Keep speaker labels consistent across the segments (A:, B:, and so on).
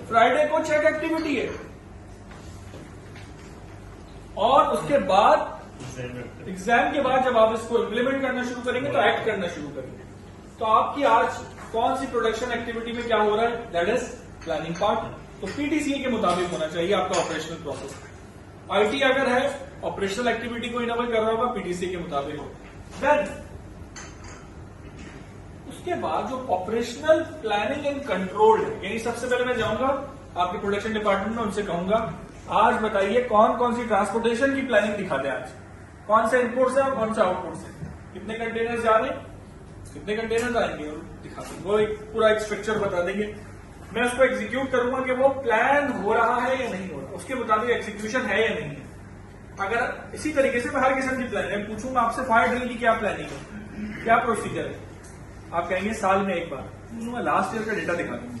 A: Friday को check activity है, और उसके बाद एग्जाम के बाद जब आप इसको इम्प्लीमेंट करना शुरू करेंगे तो एक्ट करना शुरू करेंगे। तो आपकी आज कौन सी प्रोडक्शन एक्टिविटी में क्या हो रहा है, दैट इज प्लानिंग पार्ट। तो पीडीसीए के मुताबिक होना चाहिए आपका ऑपरेशनल प्रोसेस। आईटी अगर है ऑपरेशनल एक्टिविटी को इनेबल कर रहा होगा, पीडीसीए के मुताबिक होगा। देन उसके बाद जो ऑपरेशनल प्लानिंग एंड कंट्रोल है, यानी सबसे पहले मैं जाऊंगा आपके प्रोडक्शन डिपार्टमेंट में, उनसे कहूंगा आज बताइए कौन कौन सी ट्रांसपोर्टेशन की प्लानिंग दिखाते हैं, आज कौन से इनपुट्स है और कौन से आउटपुट्स है, कितने कंटेनर्स जा रहे हैं, कितने कंटेनर्स आएंगे, और दिखाते हैं। वो एक पूरा एक स्ट्रक्चर बता देंगे। मैं उसको एग्जीक्यूट करूंगा कि वो प्लान हो रहा है या नहीं हो रहा, उसके मुताबिक एग्जीक्यूशन है या नहीं है। अगर इसी तरीके से मैं हर किस्म की प्लानिंग पूछूंगा आपसे, फायर ड्रिल की क्या प्लानिंग है, क्या प्रोसीजर है, आप कहेंगे साल में एक बार। लास्ट ईयर का डेटा दिखा दूंगा,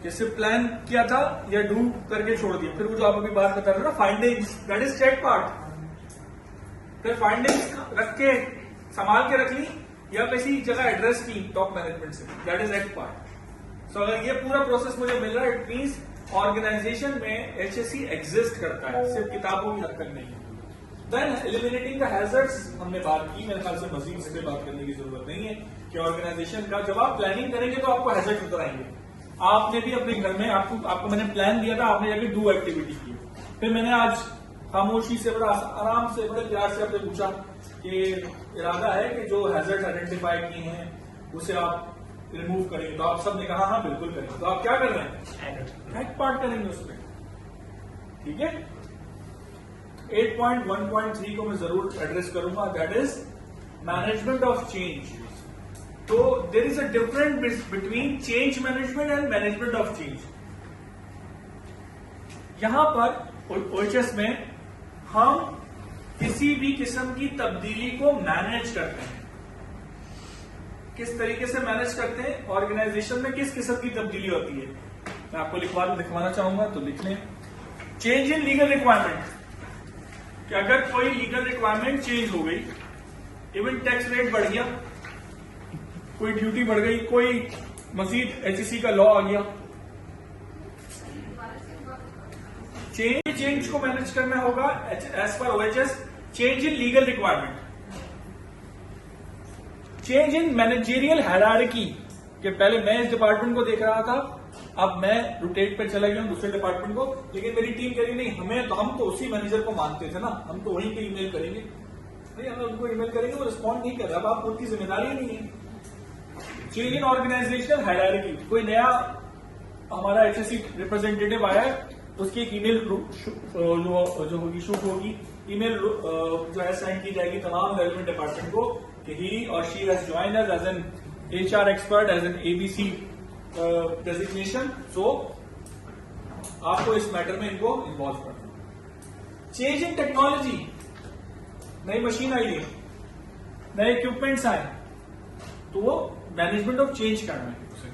A: जैसे प्लान किया था या डू करके छोड़ दिया। फिर वो जो आप अभी बात बता रहे हो ना, findings, that is check part. फिर फाइंडिंग्स रख के संभाल के रख ली या किसी जगह एड्रेस की टॉप मैनेजमेंट से, दैट इज एक्ट पार्ट। सो अगर ये पूरा प्रोसेस मुझे मिल रहा है, इट मीन्स ऑर्गेनाइजेशन में एचएससी एग्जिस्ट करता है, सिर्फ किताबों की हद तक नहीं है। देन एलिमिनेटिंग द हैजर्ड्स हमने बात की, मेरे ख्याल से मजीद इस पे बात करने की जरूरत नहीं है कि ऑर्गेनाइजेशन का जब आप प्लानिंग करेंगे तो आपको हैजर्ड नजर आएंगे। आपने भी अपने घर में आपको मैंने प्लान दिया था, आपने जाके डू एक्टिविटी की, फिर मैंने आज खामोशी से बड़ा आराम से बड़े प्यार से आपने पूछा कि इरादा है कि जो हैजर्ड आइडेंटिफाई किए हैं उसे आप रिमूव करेंगे, तो आप सबने कहा हाँ बिल्कुल करेंगे। तो आप क्या कर रहे हैं, एक्ट पार्ट करेंगे उसमें, ठीक है। 8.1.3 को मैं जरूर एड्रेस करूंगा, that is management of change. तो there is a difference between change management and management of change. यहां पर ओएचएस में हम किसी भी किस्म की तब्दीली को मैनेज करते हैं। किस तरीके से मैनेज करते हैं, ऑर्गेनाइजेशन में किस किस्म की तब्दीली होती है, मैं आपको लिखवाना चाहूंगा, तो लिख लें। चेंज इन लीगल रिक्वायरमेंट, कि अगर कोई लीगल रिक्वायरमेंट चेंज हो गई, इवन टैक्स रेट बढ़ गया, कोई ड्यूटी बढ़ गई, कोई मजीद एचएससी का लॉ आ गया, चेंज को मैनेज करना होगा as per OHS. Change in legal requirement, change in managerial hierarchy, कि पहले मैं इस डिपार्टमेंट को देख रहा था, अब मैं रोटेट पे चला गया दूसरे डिपार्टमेंट को, लेकिन मेरी टीम कह रही नहीं, हम तो उसी मैनेजर को मानते थे ना, हम तो वहीं पे ईमेल करेंगे, नहीं हम उनको ईमेल करेंगे, वो रिस्पॉन्ड नहीं कर रहा, अब आप उनकी जिम्मेदारी नहीं है। चेंज इन ऑर्गेनाइजेशनल हायरार्की, कोई नया हमारा एचएससी रिप्रेजेंटेटिव आया है, उसकी एक ईमेल जो होगी शूट होगी, ईमेल जो है सेंड की जाएगी तमाम रेलेवेंट डिपार्टमेंट को कि ही और she has joined us as an HR expert, as an ABC designation. So आपको इस मैटर में इनको इन्वॉल्व करना। चेंज इन टेक्नोलॉजी, नई मशीन आई है, नए इक्विपमेंट्स आए, तो वो मैनेजमेंट ऑफ चेंज करना है उसे।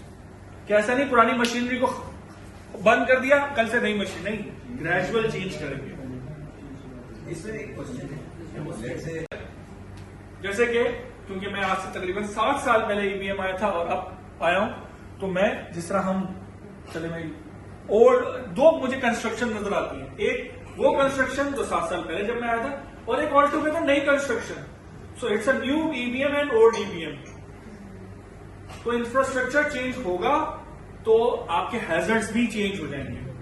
A: कैसा नहीं पुरानी मशीनरी को बंद कर दिया कल से नई मशीन, नहीं, ग्रेजुअल चेंज करेंगे।
B: इसमें एक क्वेश्चन है,
A: जैसे कि क्योंकि मैं आज से तकरीबन 7 साल पहले ईवीएम आया था और अब आया हूं, तो मैं जिस तरह हम चले मैं और दो मुझे कंस्ट्रक्शन नजर आती है, एक वो कंस्ट्रक्शन जो 7 साल पहले जब मैं आया था, और एक ऑल टुगेदर नई construction. So it's a new EVM and old EVM. तो इंफ्रास्ट्रक्चर चेंज होगा तो आपके हैजर्ड्स भी चेंज हो जाएंगे।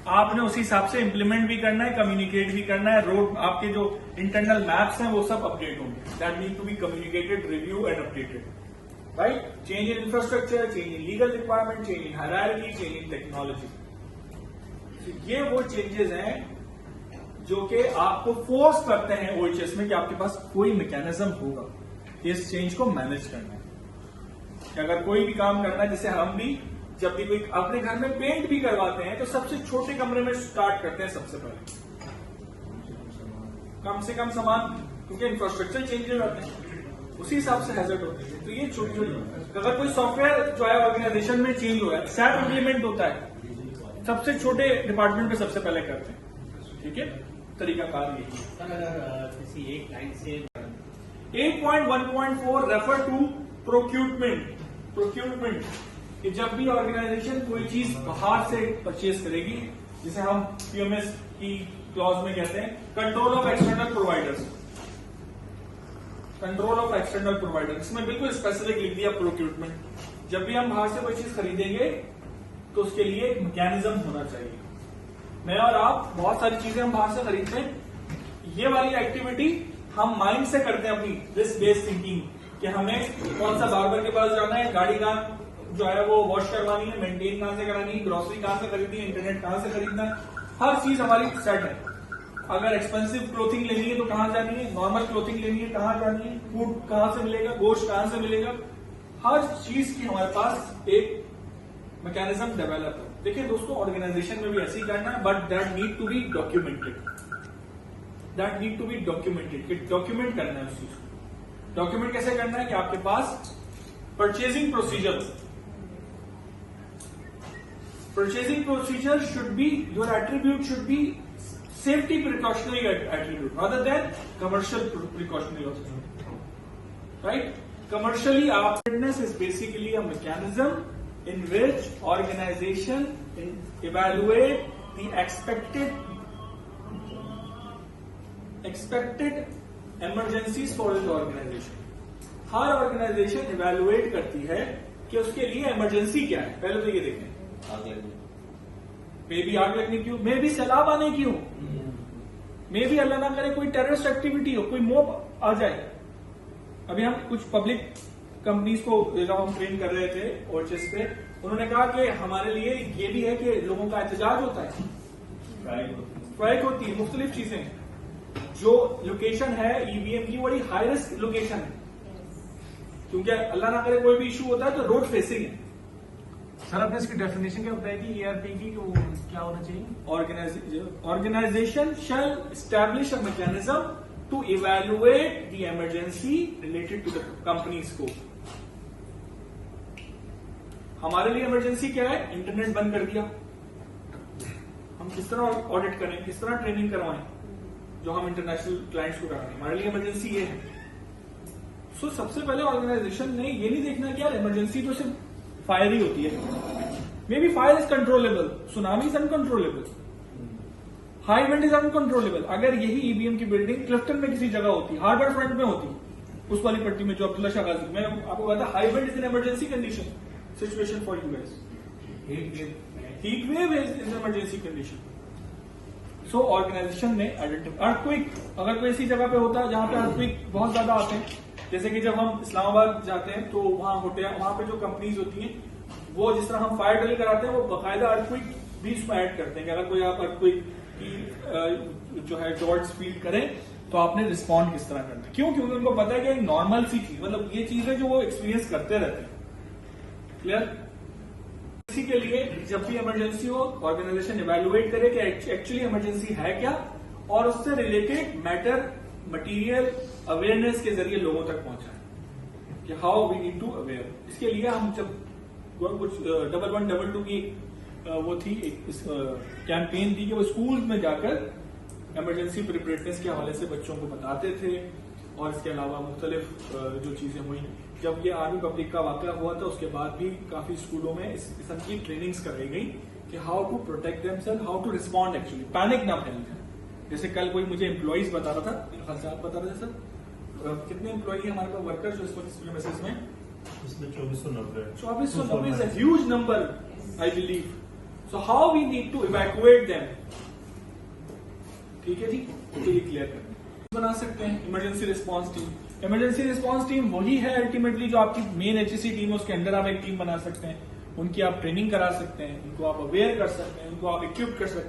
A: आपने उसी हिसाब से इंप्लीमेंट भी करना है, कम्युनिकेट भी करना है। रोड आपके जो इंटरनल मैप्स हैं वो सब अपडेट होंगे, that need to be communicated, review and updated, right. Change in infrastructure, change in legal requirement, change in hierarchy, change in technology. ये वो चेंजेस हैं जो कि आपको फोर्स करते हैं ओएचएस में कि आपके पास कोई मैकेनिज्म होगा इस चेंज को मैनेज करना है। कि अगर कोई भी काम करना है, जैसे हम भी जब भी कोई अपने घर में पेंट भी करवाते हैं तो सबसे छोटे कमरे में स्टार्ट करते हैं, सबसे पहले कम से कम सामान, क्योंकि इंफ्रास्ट्रक्चर चेंज हो जाते हैं, उसी हिसाब से हैजर्ड होते हैं। तो ये छोटी छोटी, अगर कोई सॉफ्टवेयर जो है ऑर्गेनाइजेशन में चेंज हो रहा है, सैप इंप्लीमेंट होता है, सबसे छोटे डिपार्टमेंट पे सबसे पहले करते हैं, ठीक है। तरीकाकार यही
C: सर, अगर किसी एक लाइन से
A: 8.1.4 रेफर टू प्रोक्यूरमेंट कि जब भी ऑर्गेनाइजेशन कोई चीज बाहर से परचेज करेगी, जिसे हम पीएमएस की क्लॉज में कहते हैं control of external providers, control of external provider, इसमें बिल्कुल स्पेसिफिक लिख दिया प्रोक्यूरमेंट। जब भी हम बाहर से कोई चीज खरीदेंगे तो उसके लिए एक मैकेनिज्म होना चाहिए। मैं और आप बहुत सारी चीजें हम बाहर से खरीदते हैं, ये वाली एक्टिविटी हम माइंड से करते हैं, अपनी रिस्क बेस्ड थिंकिंग, कि हमें कौन सा बार्बर के पास जाना है, गाड़ी कहाँ जो है वो वॉश करवानी है, मेंटेन कहाँ से करानी है, ग्रोसरी कहाँ से खरीदनी है, इंटरनेट कहाँ से खरीदना है, हर चीज हमारी सेट है। अगर एक्सपेंसिव क्लोथिंग लेनी है तो कहाँ जानी है, नॉर्मल क्लोथिंग लेनी है कहाँ जानी है, फूड कहाँ से मिलेगा, गोश्त कहाँ से मिलेगा, हर चीज की हमारे पास एक मैकेनिज्म डेवलप है। देखिए दोस्तों, ऑर्गेनाइजेशन में भी ऐसे ही करना है, but that need to be documented, that need to be documented, कि डॉक्यूमेंट करना है उस चीज को। डॉक्यूमेंट कैसे करना है कि आपके पास purchasing procedure should be, your attribute should be safety precautionary attribute rather than commercial precautionary attribute, right? Commercially, our fitness is basically a mechanism in which organization evaluate the expected emergencies for the organization. हर organization evaluate करती है कि उसके लिए emergency क्या है। पहले तो ये देखें,
B: आग लगने,
A: मे बी आग लगने की हो, मे बी सैलाब आने की हो, मे भी अल्लाह ना करे कोई टेररिस्ट एक्टिविटी हो, कोई मॉब आ जाए। अभी हम कुछ पब्लिक कंपनीज को जब हम ट्रेन कर रहे थे ओएचएस पे, उन्होंने कहा कि हमारे लिए ये भी है कि लोगों का एहतजाज होता है, स्ट्राइक होती है, मुख्तलिफ चीजें। जो लोकेशन है ईवीएम की बड़ी हाई रिस्क लोकेशन है, क्योंकि अल्लाह ना करे कोई भी इशू होता है तो रोड फेसिंग है।
D: सर आपने इसकी डेफिनेशन क्या बताई थी ईआरपी की, क्या होना चाहिए?
A: Organization shall establish a mechanism to evaluate the emergency related to the company scope. हमारे लिए इमरजेंसी क्या है? इंटरनेट बंद कर दिया, हम किस तरह ऑडिट करें, किस तरह ट्रेनिंग करवाएं जो हम इंटरनेशनल क्लाइंट्स को कराएं, हमारे लिए इमरजेंसी ये है। सो सबसे पहले ऑर्गेनाइजेशन ने ये नहीं देखना कि यार इमरजेंसी तो सिर्फ फायर ही होती है। May be fire is controllable, tsunami is uncontrollable, high wind is uncontrollable. अगर यही ईबीएम की बिल्डिंग क्लिफ्टन में किसी जगह होती, हार्बर फ्रंट में होती, उस वाली पट्टी में जो अब्दुल्ला शाह गाजी, मैं आपको कहता high wind is an emergency condition situation for you guys, heat wave is in emergency condition. So organization ने आइडेंटिफाई, अर्थक्वेक अगर कोई ऐसी जगह पे होता है जहां पे अर्थक्वेक बहुत ज्यादा आते हैं, जैसे कि जब हम इस्लामाबाद जाते हैं तो वहां होटल, वहां पे जो कंपनीज होती हैं वो जिस तरह हम फायर ड्रिल कराते हैं वो बाकायदा अर्थक्वेक भी इसमें ऐड करते हैं कि अगर कोई आप अर्थक्वेक की जो है जॉर्ज फील करें तो आपने रिस्पॉन्ड किस तरह करना है। क्यों? क्योंकि उनको पता है कि एक नॉर्मल सी चीज, मतलब ये चीज है जो वो एक्सपीरियंस करते रहते हैं। क्लियर? इसी के लिए जब भी इमरजेंसी हो, ऑर्गेनाइजेशन इवेलुएट करे कि एक्चुअली इमरजेंसी है क्या, और उससे रिलेटेड मैटर मटीरियल अवेयरनेस के जरिए लोगों तक पहुंचाए कि how we need to aware. इसके लिए हम जब कुछ 1122 की वो थी एक कैंपेन थी कि वो स्कूल में जाकर इमरजेंसी प्रिपरेटनेस के हवाले से बच्चों को बताते थे, और इसके अलावा मुख्तलिफ जो चीजें हुई। जब ये आर्मी पब्लिक का वाकया हुआ था उसके बाद भी काफी स्कूलों में इस किस्म की ट्रेनिंग्स कराई गई कि how to protect themselves, how to respond, actually panic ना फैल जाए। जैसे कल कोई मुझे एम्प्लॉइज बता रहा था, मेरे ख्याल से आप बता रहे थे सर, कितने एम्प्लॉई है हमारे पास वर्कर जो इस मैसेज में?
D: इसमें 2490
A: 2490 is a huge number I believe. So how we need to evacuate them. ठीक है जी, तो ये क्लियर करना बना सकते हैं emergency response team. Emergency response team वही है अल्टीमेटली जो आपकी मेन एचएससी टीम है, उसके अंदर आप एक टीम बना सकते हैं, उनकी आप ट्रेनिंग करा सकते हैं, उनको आप अवेयर कर सकते हैं, उनको आप इक्विप कर सकते हैं।